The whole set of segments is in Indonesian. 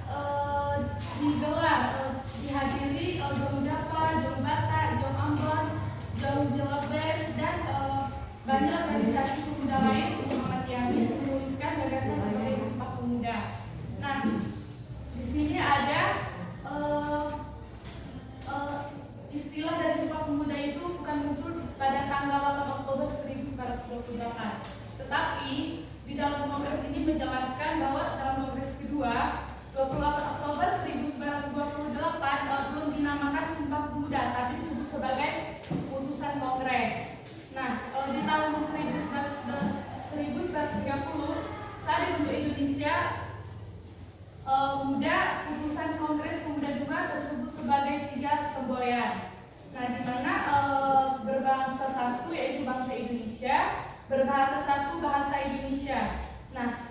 eh, digelar dihadiri Jong Java, Jong Batak, Jong Ambon, Jong Jelebes dan banyak organisasi pemuda lain Muhammad Yamin menuliskan gagasan sebagai Sumpah Pemuda. Nah, di sini ada istilah dari Sumpah Pemuda itu bukan muncul pada tanggal 8 Oktober 1928, tetapi di dalam kongres ini menjelaskan bahwa dalam kongres kedua 28 Oktober 1928 belum dinamakan Sumpah Pemuda, tapi disebut sebagai putusan kongres. Nah, di tahun 1930 saat dibentuk Indonesia Muda, putusan Kongres Pemuda juga tersebut sebagai 3 semboyan. Nah, di mana berbangsa satu yaitu bangsa Indonesia, berbahasa satu bahasa Indonesia. Nah,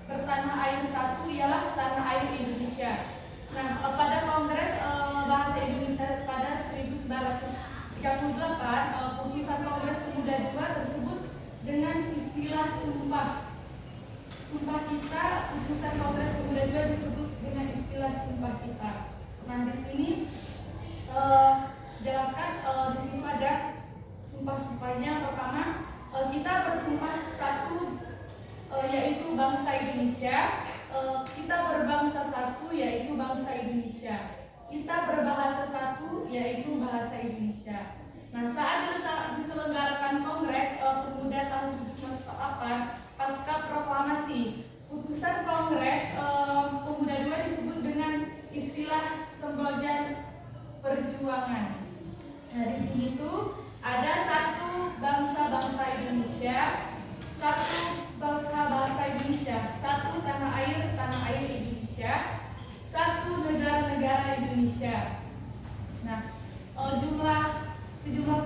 bertanah air satu ialah tanah air Indonesia. Nah, pada Kongres Bahasa Indonesia pada 1938, putusan Kongres Pemuda juga tersebut dengan istilah sumpah. Sumpah kita, putusan Kongres Pemuda juga disebut dengan istilah sumpah kita. Nah, di sini jelaskan di sini ada sumpah-sumpahnya. Pertama, kita bersumpah satu yaitu bangsa Indonesia. Kita berbangsa satu yaitu bangsa Indonesia. Kita berbahasa satu yaitu bahasa Indonesia. Nah, saat diselenggarakan Kongres Pemuda tahun 1948 pasca proklamasi, putusan Kongres Pemuda juga disebut dengan istilah semboyan perjuangan. Nah, di sini tuh ada satu bangsa Indonesia, satu bangsa Indonesia, satu tanah air Indonesia, satu negara Indonesia. Nah, sejumlah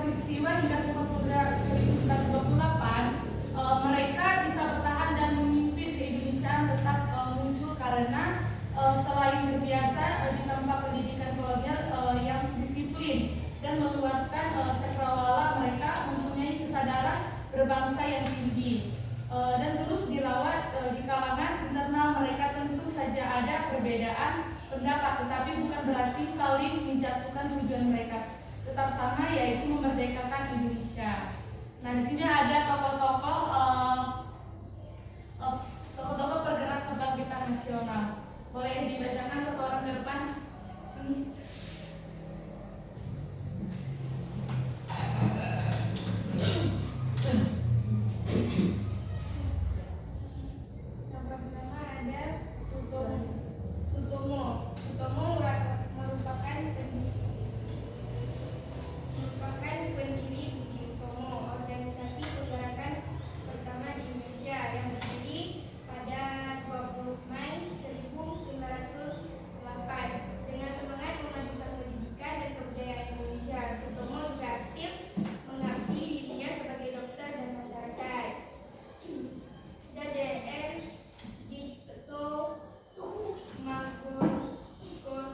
peristiwa hingga Sumpah Pemuda 1928 mereka bisa bertahan dan memimpin keindonesiaan tetap muncul karena selain terbiasa di tempat pendidikan kolonial yang disiplin dan meluaskan cakrawala, mereka mempunyai kesadaran berbangsa yang tinggi dan terus dirawat di kalangan internal mereka. Tentu saja ada perbedaan pendapat, tetapi bukan berarti saling menjatuhkan tujuan mereka tetap sama, yaitu memerdekakan Indonesia. Nah, di sini ada tokoh-tokoh pergerak kebangkitan nasional. Boleh dibacakan satu orang ke depan? Yang pertama ada Sutomo. Sutomo merupakan pendiri Budi Utomo, organisasi pergerakan pertama di Indonesia yang berdiri pada 20 Mei 1908 dengan semangat memajukan pendidikan dan kebudayaan Indonesia. Sutomo juga aktif mengabdi dirinya sebagai dokter dan masyarakat. Dan Dr. Dipto Magorikos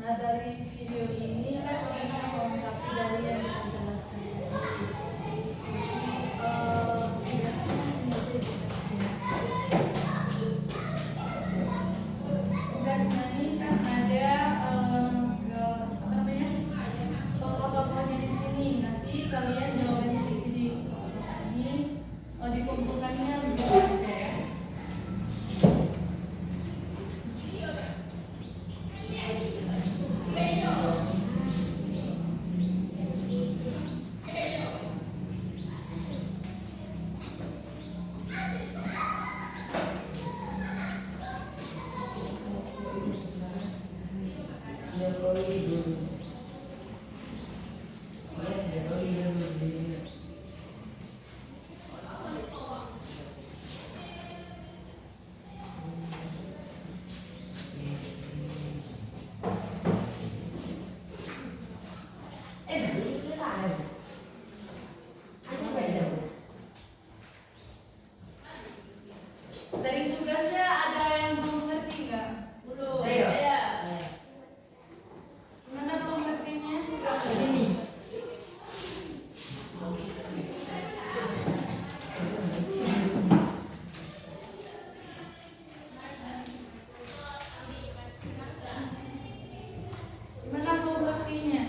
Nah, dari video ini kan kita melengkapi dari yang kita jelaskan tadi. Tugasnya ini aja tugasnya ini kan ada apa namanya, tokoh-tokohnya di sini. Nanti kalian jawabannya di sini. Ini dikumpulkannya begitu aja ya. Dari tugasnya ada yang belum ngerti nggak? Belum. Ayo. Mana belum ngertinya? Ini. Mana belum ngertinya?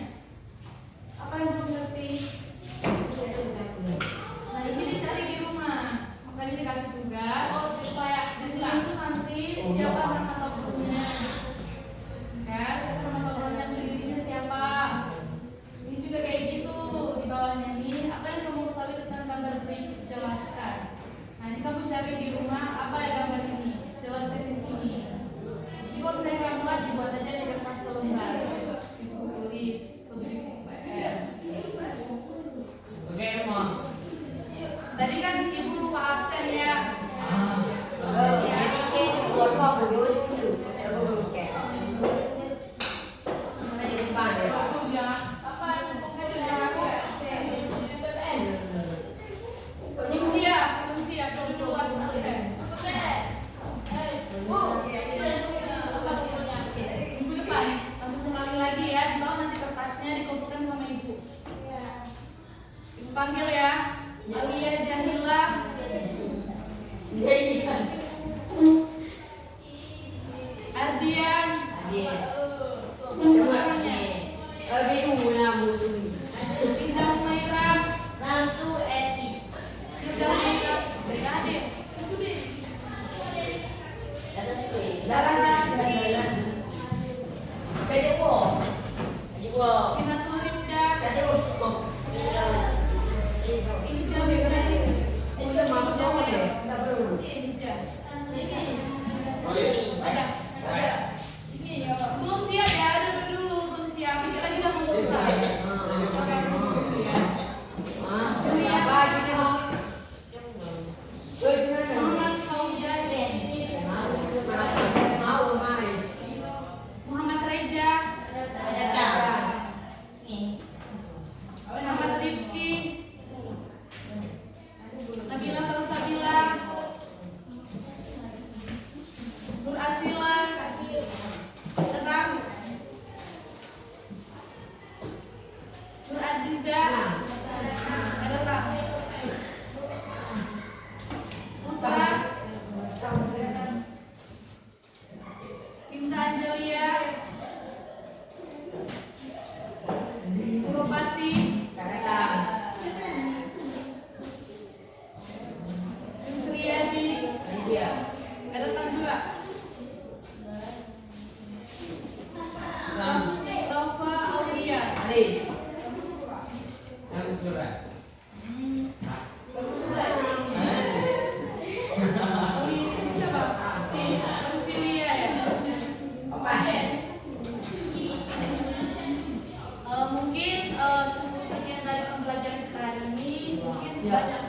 Apa yang belum ngerti? Nah, ini dicari di rumah. Makanya dikasih tugas. Oh, supaya Di sini tuh nanti siapa nama tokohnya, kan? Siapa nama tokohnya, pendirinya siapa? Ini juga kayak gitu. Di bawahnya nih, apa yang kamu ketahui tentang gambar berikut jelaskan. Nah, ini kamu cari di rumah apa ya gambar ini, jelaskan di sini. Jadi kalau misalnya kamu buat, dibuat aja di kertas selembar, di buku tulis, atau di buku PR. Oke, Mom. Tadi kan ibu lupa absen ya. Jadi kayak keluar apa dulu? Aku belum kayak. Mana jadi depan ya? apa yang pokoknya aku absen. Belum siap, belum lupa absen. Minggu depan, langsung sekali lagi ya, di bawah nanti kertasnya dikumpulkan sama ibu. Ibu panggil ya, Alia Jahila. Iya. Ardian. Iya. Coba nih. Biru nama tu. Indah Humaira. Samsu Eti. Indah Humaira. Berade. Sudah. Lara Nasi. Kayak wo. Kayak wo. Tina Turinda. Kayak wo. Indah Mujadi. Ini sama kamu ya? Tak perlu. Indah. Ada. Belum siap ya, dulu belum siap. Dikit lagi udah mau selesai. Apa gitu mau? Muhammad Fauzan. Mau main. Muhammad Reja. Muhammad Rifki. Nabila Salsabila. Nur Asila. Tetap. Nur Aziza. Tetap. Putra. Inta Angelia. Purwopati. Supriyadi. Gak datang juga. Rafa Aulia. Aulia itu siapa? Aulia ya. Mungkin cukup sekian dari pembelajaran kita hari ini. Mungkin banyak